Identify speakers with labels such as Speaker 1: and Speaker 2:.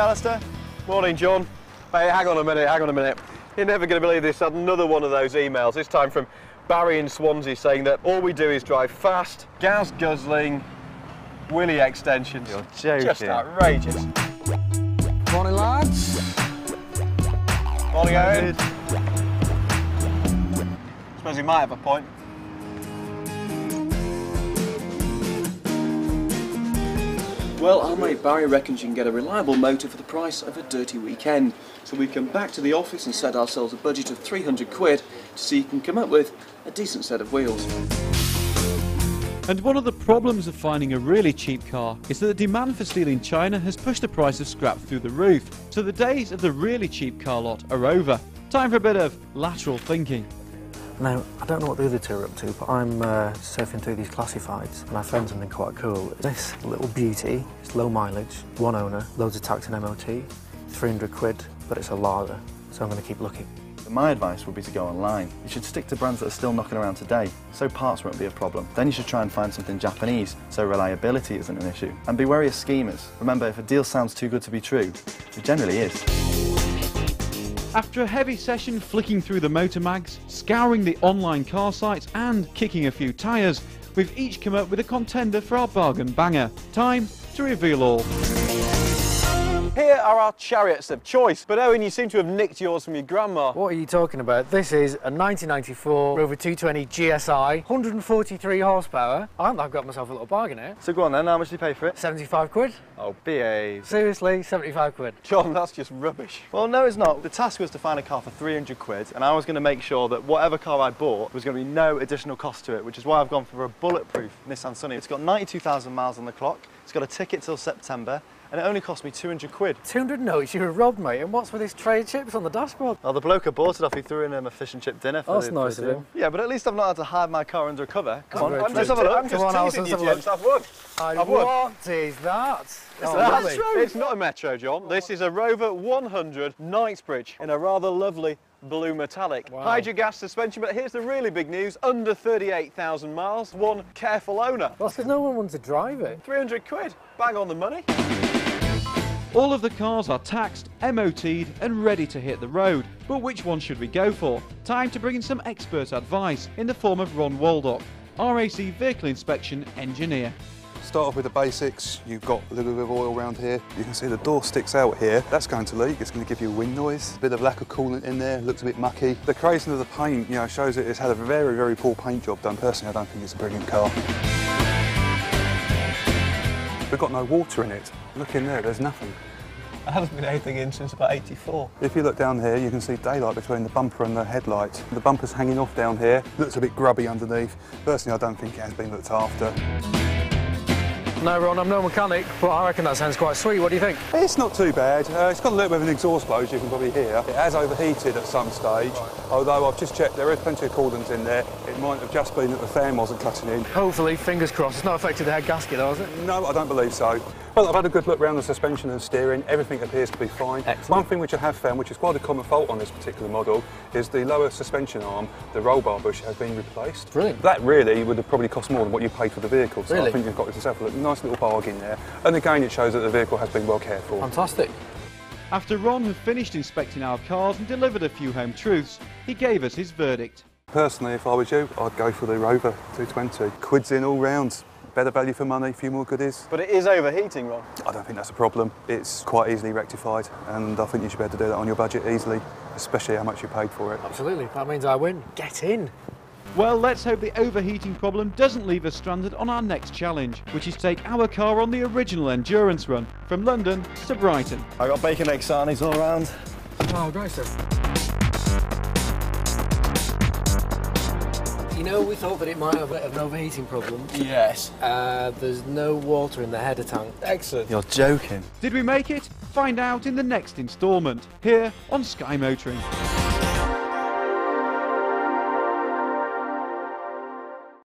Speaker 1: Alistair.
Speaker 2: Morning, John. Hey, hang on a minute. You're never going to believe this. Another one of those emails, this time from Barry in Swansea, saying that all we do is drive fast, gas guzzling, wheelie extensions.
Speaker 1: You're joking.
Speaker 2: Just outrageous.
Speaker 3: Morning, lads.
Speaker 2: Morning, Owen. Suppose he might have a point. Well, our mate Barry reckons you can get a reliable motor for the price of a dirty weekend. So we've come back to the office and set ourselves a budget of 300 quid to see if you can come up with a decent set of wheels.
Speaker 4: And one of the problems of finding a really cheap car is that the demand for steel in China has pushed the price of scrap through the roof. So the days of the really cheap car lot are over. Time for a bit of lateral thinking.
Speaker 3: Now, I don't know what the other two are up to, but I'm surfing through these classifieds and I found something quite cool. This little beauty, it's low mileage, one owner, loads of tax and MOT, 300 quid, but it's a lager, so I'm going to keep looking.
Speaker 1: My advice would be to go online. You should stick to brands that are still knocking around today, so parts won't be a problem. Then you should try and find something Japanese, so reliability isn't an issue. And be wary of schemers. Remember, if a deal sounds too good to be true, it generally is.
Speaker 4: After a heavy session flicking through the motor mags, scouring the online car sites and kicking a few tyres, we've each come up with a contender for our bargain banger. Time to reveal all.
Speaker 2: Here are our chariots of choice, but Owen, you seem to have nicked yours from your grandma.
Speaker 3: What are you talking about? This is a 1994 Rover 220 GSI, 143 horsepower. I've got myself a little bargain here.
Speaker 1: So go on then, how much do you pay for it?
Speaker 3: 75 quid.
Speaker 1: Oh, behave.
Speaker 3: Seriously, 75 quid.
Speaker 2: John, that's just rubbish.
Speaker 1: Well, no, it's not. The task was to find a car for 300 quid, and I was going to make sure that whatever car I bought was going to be no additional cost to it, which is why I've gone for a bulletproof Nissan Sunny. It's got 92,000 miles on the clock, it's got a ticket till September, and it only cost me 200 quid.
Speaker 3: 200 notes, you were robbed, mate. And what's with these tray chips on the dashboard?
Speaker 1: Oh, the bloke who bought it off, he threw in a fish and chip dinner for
Speaker 3: That's nice of him.
Speaker 1: Yeah, but at least I've not had to hide my car under a cover. Come on,
Speaker 3: I'm
Speaker 1: let's have a look.
Speaker 2: I'm just teasing you, gents. I've won.
Speaker 3: What is that?
Speaker 2: It's a Metro. It's not a Metro, John. This is a Rover 100 Knightsbridge in a rather lovely blue metallic.
Speaker 3: Wow.
Speaker 2: Hydrogas suspension, but here's the really big news. Under 38,000 miles, one careful owner.
Speaker 3: Well, because no one wants to drive it.
Speaker 2: 300 quid. Bang on the money.
Speaker 4: All of the cars are taxed, MOT'd and ready to hit the road. But which one should we go for? Time to bring in some expert advice in the form of Ron Waldock, RAC Vehicle Inspection Engineer.
Speaker 5: Start off with the basics. You've got a little bit of oil around here. You can see the door sticks out here. That's going to leak. It's going to give you a wind noise. A bit of lack of coolant in there. Looks a bit mucky. The crazing of the paint, shows that it's had a very, very poor paint job done. Personally, I don't think it's a brilliant car. We've got no water in it. Look in there, there's nothing.
Speaker 2: There hasn't been anything in since about 84.
Speaker 5: If you look down here, you can see daylight between the bumper and the headlight. The bumper's hanging off down here. Looks a bit grubby underneath. Personally, I don't think it has been looked after.
Speaker 3: No, Ron, I'm no mechanic, but I reckon that sounds quite sweet. What do you think?
Speaker 5: It's not too bad. It's got a little bit of an exhaust blow, as you can probably hear. It has overheated at some stage, although I've just checked there is plenty of coolant in there. It might have just been that the fan wasn't cutting in.
Speaker 3: Hopefully, fingers crossed, it's not affected the head gasket though, has it?
Speaker 5: No, I don't believe so. Well, I've had a good look around the suspension and steering. Everything appears to be fine.
Speaker 3: Excellent.
Speaker 5: One thing which I have found, which is quite a common fault on this particular model, is the lower suspension arm, the roll bar bush, has been replaced.
Speaker 3: Brilliant.
Speaker 5: That really would have probably cost more than what you paid for the vehicle. So
Speaker 3: Really?
Speaker 5: I think you've got yourself a nice little bargain there. And again, it shows that the vehicle has been well cared for.
Speaker 3: Fantastic.
Speaker 4: After Ron had finished inspecting our cars and delivered a few home truths, he gave us his verdict.
Speaker 5: Personally, if I was you, I'd go for the Rover 220. Quids in all rounds. Better value for money, a few more goodies.
Speaker 2: But it is overheating, Ron.
Speaker 5: I don't think that's a problem. It's quite easily rectified, and I think you should be able to do that on your budget easily, especially how much you paid for it.
Speaker 3: Absolutely, that means I win. Get in.
Speaker 4: Well, let's hope the overheating problem doesn't leave us stranded on our next challenge, which is to take our car on the original endurance run from London to Brighton.
Speaker 1: I got bacon, egg sarnies all around.
Speaker 3: Oh, great stuff. You know, we thought that it might have a bit of an overheating problem.
Speaker 2: Yes.
Speaker 3: There's no water in the header tank.
Speaker 2: Excellent.
Speaker 1: You're joking.
Speaker 4: Did we make it? Find out in the next instalment, here on Sky Motoring.